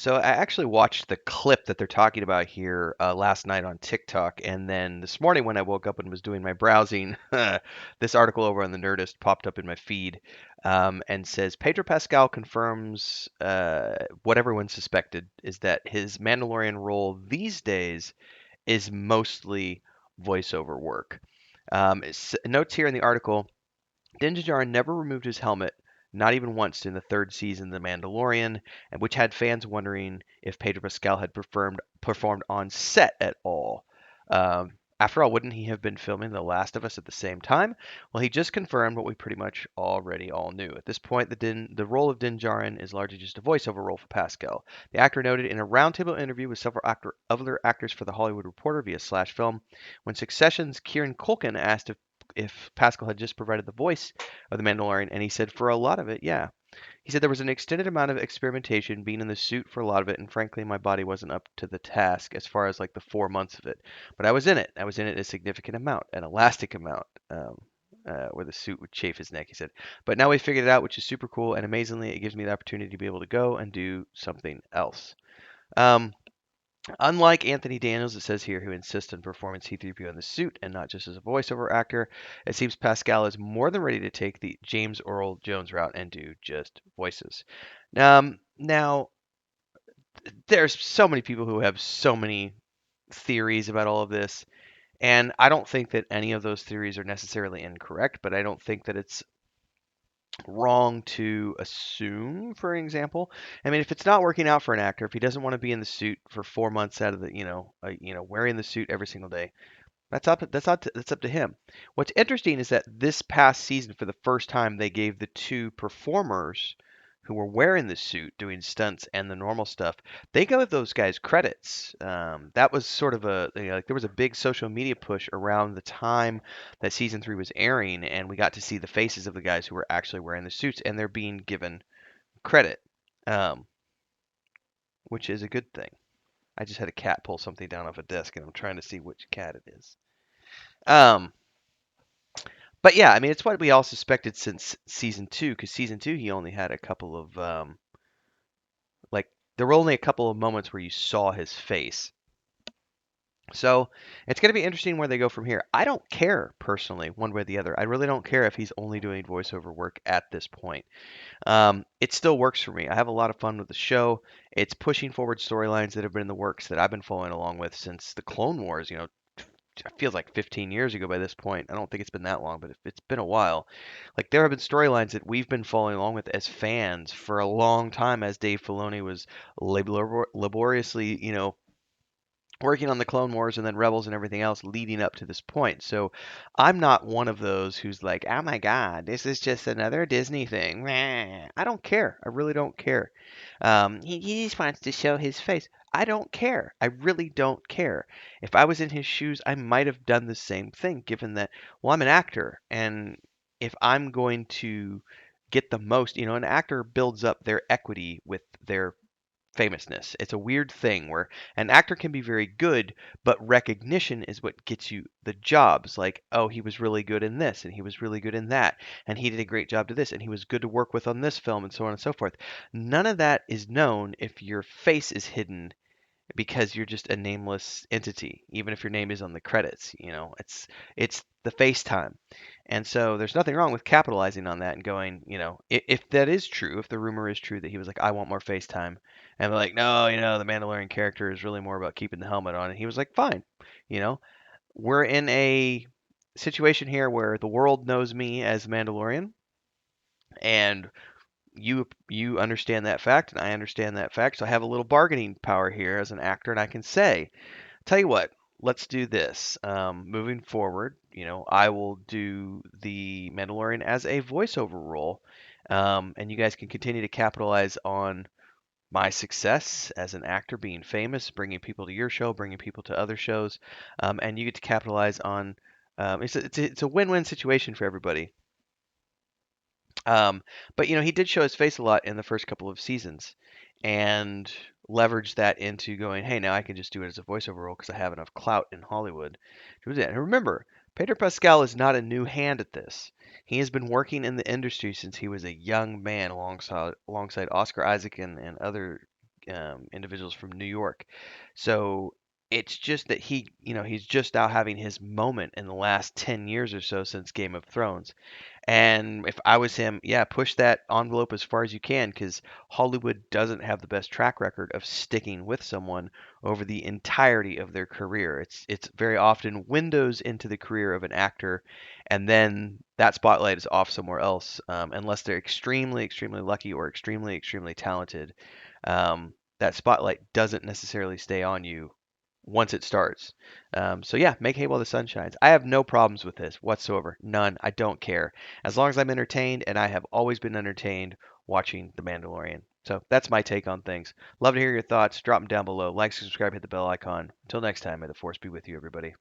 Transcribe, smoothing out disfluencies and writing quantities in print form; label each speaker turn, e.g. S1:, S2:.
S1: So I actually watched the clip that they're talking about here last night on TikTok, and then this morning when I woke up and was doing my browsing, this article over on the Nerdist popped up in my feed and says Pedro Pascal confirms what everyone suspected is that his Mandalorian role these days is mostly voiceover work. Notes here in the article. Din Djarin never removed his helmet, not even once in the third season of The Mandalorian, and which had fans wondering if Pedro Pascal had performed on set at all. After all, wouldn't he have been filming The Last of Us at the same time? Well, he just confirmed what we pretty much already all knew. At this point, the role of Din Djarin is largely just a voiceover role for Pascal. The actor noted in a roundtable interview with several other actors for The Hollywood Reporter via Slash Film, when Succession's Kieran Culkin asked if Pascal had just provided the voice of the Mandalorian, and he said for a lot of it, yeah. He said there was an extended amount of experimentation, being in the suit for a lot of it, and frankly, my body wasn't up to the task as far as like the 4 months of it. But I was in it. I was in it a significant amount, an elastic amount. Where the suit would chafe his neck, he said. But now we figured it out, which is super cool, and amazingly, it gives me the opportunity to be able to go and do something else. Um, Unlike Anthony Daniels, it says here, who insists on performing C-3PO in the suit and not just as a voiceover actor, it seems Pascal is more than ready to take the James Earl Jones route and do just voices. Now, there's so many people who have so many theories about all of this, and I don't think that any of those theories are necessarily incorrect, but I don't think that it's wrong to assume, for example. I mean, if it's not working out for an actor, if he doesn't want to be in the suit for 4 months out of the, wearing the suit every single day, that's up to him. What's interesting is that this past season, for the first time, they gave the two performers who were wearing the suit, doing stunts and the normal stuff, they gave those guys credits. That was sort of like there was a big social media push around the time that season three was airing, and we got to see the faces of the guys who were actually wearing the suits, and they're being given credit, um, which is a good thing. I just had a cat pull something down off a desk, and I'm trying to see which cat it is. Um, But yeah, I mean, it's what we all suspected since season two, because season two he only had a couple of like there were only a couple of moments where you saw his face. So it's going to be interesting where they go from here. I don't care personally, one way or the other. I really don't care if he's only doing voiceover work at this point. It still works for me. I have a lot of fun with the show. It's pushing forward storylines that have been in the works that I've been following along with since the Clone Wars. It feels like 15 years ago by this point. I don't think it's been that long, but it's been a while. Like there have been storylines that we've been following along with as fans for a long time, as Dave Filoni was laboriously, working on the Clone Wars and then Rebels and everything else leading up to this point. So I'm not one of those who's like, oh my God, this is just another Disney thing. Meh. I don't care. I really don't care. He just wants to show his face. I don't care. I really don't care. If I was in his shoes, I might have done the same thing, given that, well, I'm an actor. And if I'm going to get the most, an actor builds up their equity with their famousness. It's a weird thing where an actor can be very good, but recognition is what gets you the jobs. Like, oh, he was really good in this, and he was really good in that, and he did a great job to this, and he was good to work with on this film, and so on and so forth. None of that is known if your face is hidden because you're just a nameless entity, even if your name is on the credits. It's the FaceTime. And so there's nothing wrong with capitalizing on that and going, if that is true, if the rumor is true that he was like, I want more FaceTime. And they're like, no, the Mandalorian character is really more about keeping the helmet on. And he was like, fine. You know, we're in a situation here where the world knows me as Mandalorian, and you understand that fact, and I understand that fact. So I have a little bargaining power here as an actor, and I can say, tell you what, let's do this. Moving forward, I will do the Mandalorian as a voiceover role, and you guys can continue to capitalize on my success as an actor, being famous, bringing people to your show, bringing people to other shows, and you get to capitalize on. It's a win-win situation for everybody. But he did show his face a lot in the first couple of seasons, and leveraged that into going, hey, now I can just do it as a voiceover role because I have enough clout in Hollywood to do that. And remember, Pedro Pascal is not a new hand at this. He has been working in the industry since he was a young man alongside Oscar Isaac and other individuals from New York. So it's just that he's just now having his moment in the last 10 years or so since Game of Thrones. And if I was him, yeah, push that envelope as far as you can because Hollywood doesn't have the best track record of sticking with someone over the entirety of their career. It's very often windows into the career of an actor, and then that spotlight is off somewhere else, unless they're extremely, extremely lucky or extremely, extremely talented. That spotlight doesn't necessarily stay on you once it starts. So yeah, make hay while the sun shines. I have no problems with this whatsoever. None. I don't care. As long as I'm entertained, and I have always been entertained watching The Mandalorian. So that's my take on things. Love to hear your thoughts. Drop them down below. Like, subscribe, hit the bell icon. Until next time, may the force be with you, everybody.